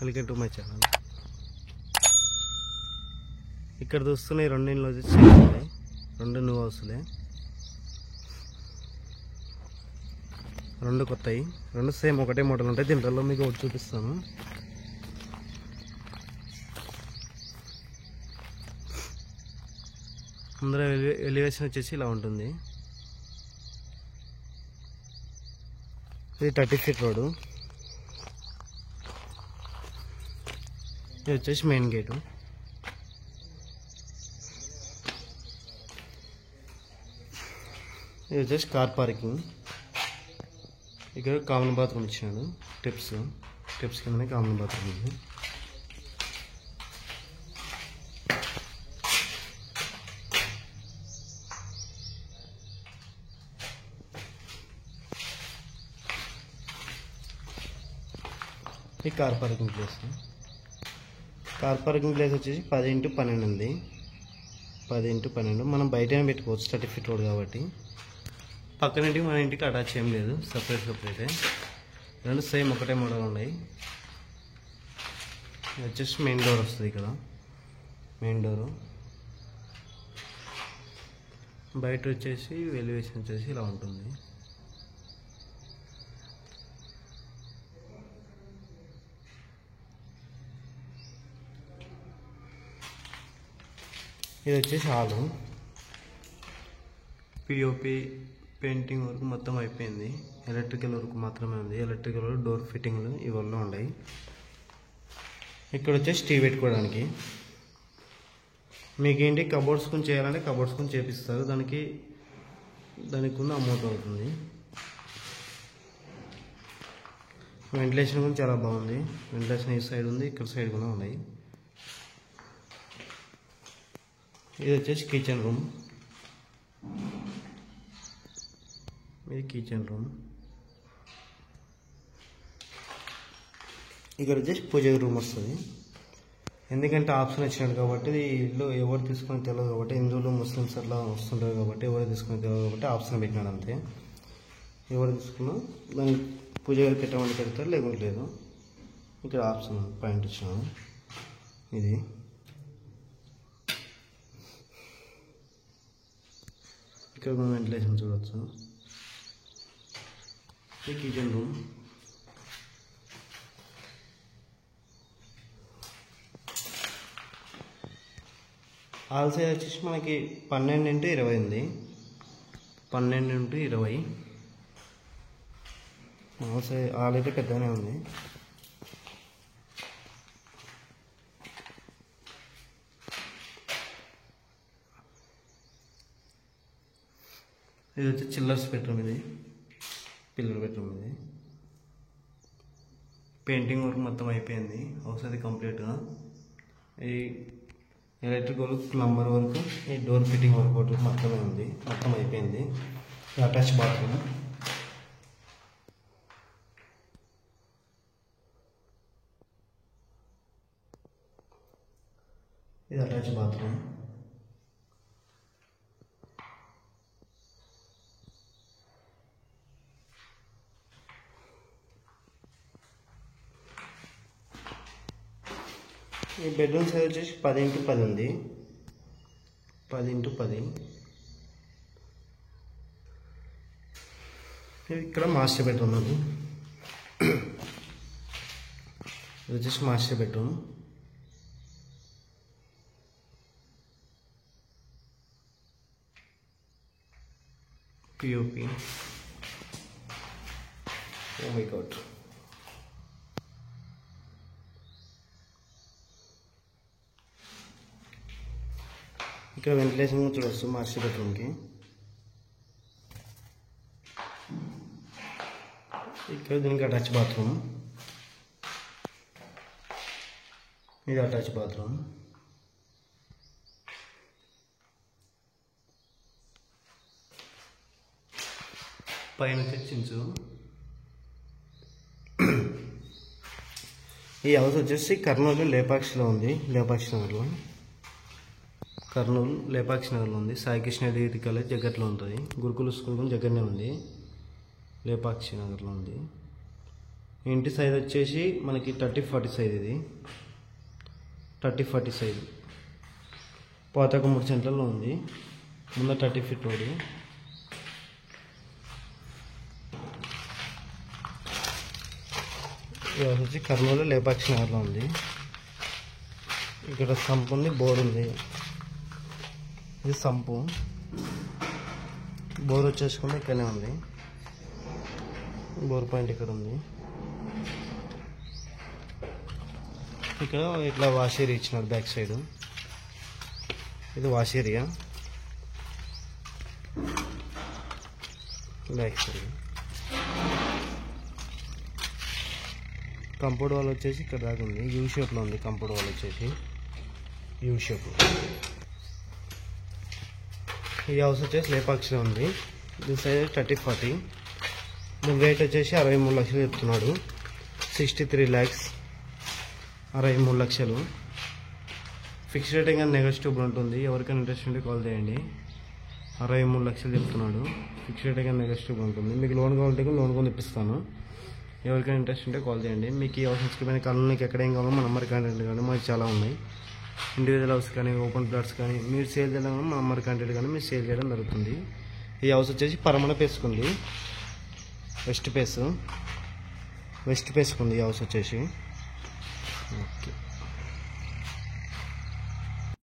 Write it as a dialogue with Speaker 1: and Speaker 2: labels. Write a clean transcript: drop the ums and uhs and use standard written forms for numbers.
Speaker 1: Welcome to my channel. ఇక్కడ చూస్తున్నాయి రెండు ఇండ్లు వచ్చేసి రెండు న్యూ హౌస్లే, రెండు కొత్తవి, రెండు సేమ్ ఒకటే మోడల్ ఉంటాయి. దీంట్లో మీకు ఒకటి చూపిస్తాను. ముందర ఎలివేషన్ వచ్చేసి ఇలా ఉంటుంది. ఇది 30 ఫీట్ రోడ్డు. ఇది వచ్చేసి మెయిన్ గేటు. ఇది వచ్చేసి కార్ పార్కింగ్. ఇక్కడ కామన్ బాత్రూమ్ ఇచ్చినాడు. స్టెప్స్ కిందనే కామన్ బాత్రూమ్ ఉంది. ఈ కార్ పార్కింగ్ ప్లేస్ వచ్చేసి 10x12 ఉంది. 10x12 మనం బయటనే పెట్టుకోవచ్చు. 30 ఫీట్ రోడ్ కాబట్టి పక్కనింటికి మన ఇంటికి అటాచ్ ఏం లేదు, సపరేటే. రెండు సేమ్ ఒకటే మోడల్ ఉన్నాయి. వచ్చేసి మెయిన్ డోర్ వస్తుంది. ఇక్కడ మెయిన్ డోరు బయట వచ్చేసి ఎలివేషన్ వచ్చేసి ఇలా ఉంటుంది. ఇది వచ్చేసి హాలు. పిఓపి పెయింటింగ్ వరకు మొత్తం అయిపోయింది. ఎలక్ట్రికల్ వర్క్ మాత్రమే ఉంది. ఎలక్ట్రికల్ డోర్ ఫిట్టింగ్లు ఇవన్నీ ఉన్నాయి. ఇక్కడ వచ్చేసి టీవీ పెట్టుకోవడానికి. మీకు ఏంటి కబోర్డ్స్ కొని చేయాలంటే కబోర్డ్స్ కొని చేపిస్తారు. దానికి ఉన్న అమౌంట్ అవుతుంది. వెంటిలేషన్ కూడా చాలా బాగుంది. వెంటిలేషన్ ఈ సైడ్ ఉంది, ఇక్కడ సైడ్ కూడా ఉన్నాయి. ఇది వచ్చేసి కిచెన్ రూమ్. ఇది కిచెన్ రూమ్. ఇక్కడ వచ్చేసి పూజ రూమ్ వస్తుంది. ఎందుకంటే ఆప్షన్ ఇచ్చినాడు కాబట్టి ఇల్లు ఎవరు తీసుకొని తెలియదు కాబట్టి, హిందువులు ముస్లిమ్స్ అట్లా వస్తుంటారు కాబట్టి ఎవరు తీసుకొని తెలియదు కాబట్టి ఆప్షన్ పెట్టినాడు అంతే. ఎవరు తీసుకున్నా దాన్ని పూజ గారికి పెట్టమంటే పెడతారు, లేకుంటే లేదు. ఇక్కడ ఆప్షన్ పాయింట్ ఇచ్చినాను. ఇది ఇక్కడ మనం వెంటిలేషన్ చూడవచ్చు. ఈ కిచెన్ రూమ్. హాల్ సైజ్ వచ్చేసి మనకి 12x20 ఉంది. 12x20 hall size. హాల్ అయితే పెద్దగానే ఉంది. ఇది వచ్చి చిల్లర్స్ బెడ్రూమ్. ఇది పిల్లర్ బెడ్రూమ్. ఇది పెయింటింగ్ వర్క్ మొత్తం అయిపోయింది. హౌస్ అది కంప్లీట్గా. ఈ ఎలక్ట్రికల్ ప్లంబర్ వర్క్, ఈ డోర్ ఫిట్టింగ్ వర్క్ ఒకటి మొత్తమే ఉంది. మొత్తం అయిపోయింది. Attach bathroom. ఇది అటాచ్ బాత్రూమ్. ఈ బెడ్రూమ్ సైజ్ వచ్చేసి 10x10 ఉంది. 10x10. ఇక్కడ మాస్టర్ బెడ్రూమ్ ఉంది. ఇది వచ్చేసి master bedroom. POP. Oh my god. ఇక్కడ వెంటిలేషన్ చూడవచ్చు మాస్టర్ బెడ్రూమ్కి. ఇక్కడ దీనికి అటాచ్ బాత్రూమ్. ఇది అటాచ్ బాత్రూమ్. పైన తెచ్చించు. ఈ హౌస్ వచ్చేసి కర్నూలు లేపాక్షిలో ఉంది. లేపాక్షి నగర్లో. కర్నూలు లేపాక్షి నగర్లో ఉంది. సాయి కృష్ణ డిగ్రీ కాలేజ్ దగ్గరలో ఉంటుంది. గురుకుల స్కూల్ కూడా దగ్గరనే ఉంది. లేపాక్షి నగర్లో ఉంది. ఇంటి సైజ్ వచ్చేసి మనకి 30-40 సైజ్, ఇది 30-40 సైజు. పాతకు 3 సెంట్లలో ఉంది, ముందు 30 ఫీట్ రోడ్. ఇది వచ్చి కర్నూలు లేపాక్షి నగర్లో ఉంది. ఇక్కడ సంపు ఉంది, బోర్ ఉంది. ఇది సంపు, బోర్ వచ్చేసుకుంటే ఇక్కడనే ఉంది. బోర్ పాయింట్ ఇక్కడ ఉంది. ఇక్కడ ఇట్లా వాష్ ఏరియా ఇచ్చినారు బ్యాక్ సైడ్. ఇది wash area back side. Compound wall వచ్చేసి ఇక్కడ దాకా ఉంది, యూ షేప్లో ఉంది. కంపౌండ్ వాల్ వచ్చేసి యూ షేప్. ఈ హౌస్ వచ్చేసి లేపాక్షిలో ఉంది. దీని సైజ్ 30-40. దీని రేట్ వచ్చేసి 63 లక్షలు చెప్తున్నాడు. 63 lakhs, 63 లక్షలు. ఫిక్స్డ్ రేట్ ఇంకా నెగోషియబుల్ ఉంటుంది. ఎవరికైనా ఇంట్రెస్ట్ ఉంటే కాల్ చేయండి. 63 లక్షలు చెప్తున్నాడు. ఫిక్స్డ్ రేట్ ఇంకా నెగోషియబుల్ ఉంటుంది. మీకు లోన్ కావాలంటే లోన్ కొని ఇప్పిస్తాను. ఎవరికైనా ఇంట్రెస్ట్ ఉంటే కాల్ చేయండి. మీకు ఈ హౌస్ పైన కళ్ళకి ఎక్కడ ఏం కావాలో మా నెంబర్ కాంటాక్ట్ కానీ మాకు చాలా ఉన్నాయి. ఇండివిజువల్ హౌస్ కానీ, ఓపెన్ ప్లాట్స్ కానీ మీరు సేల్ చేయడం కానీ మా నెంబర్ కాంటాక్ట్ కానీ మీరు సేల్ చేయడం జరుగుతుంది. ఈ హౌస్ వచ్చేసి పరమణ పేసుకుంది, వెస్ట్ పేసుకుంది ఈ హౌస్ వచ్చేసి. ఓకే.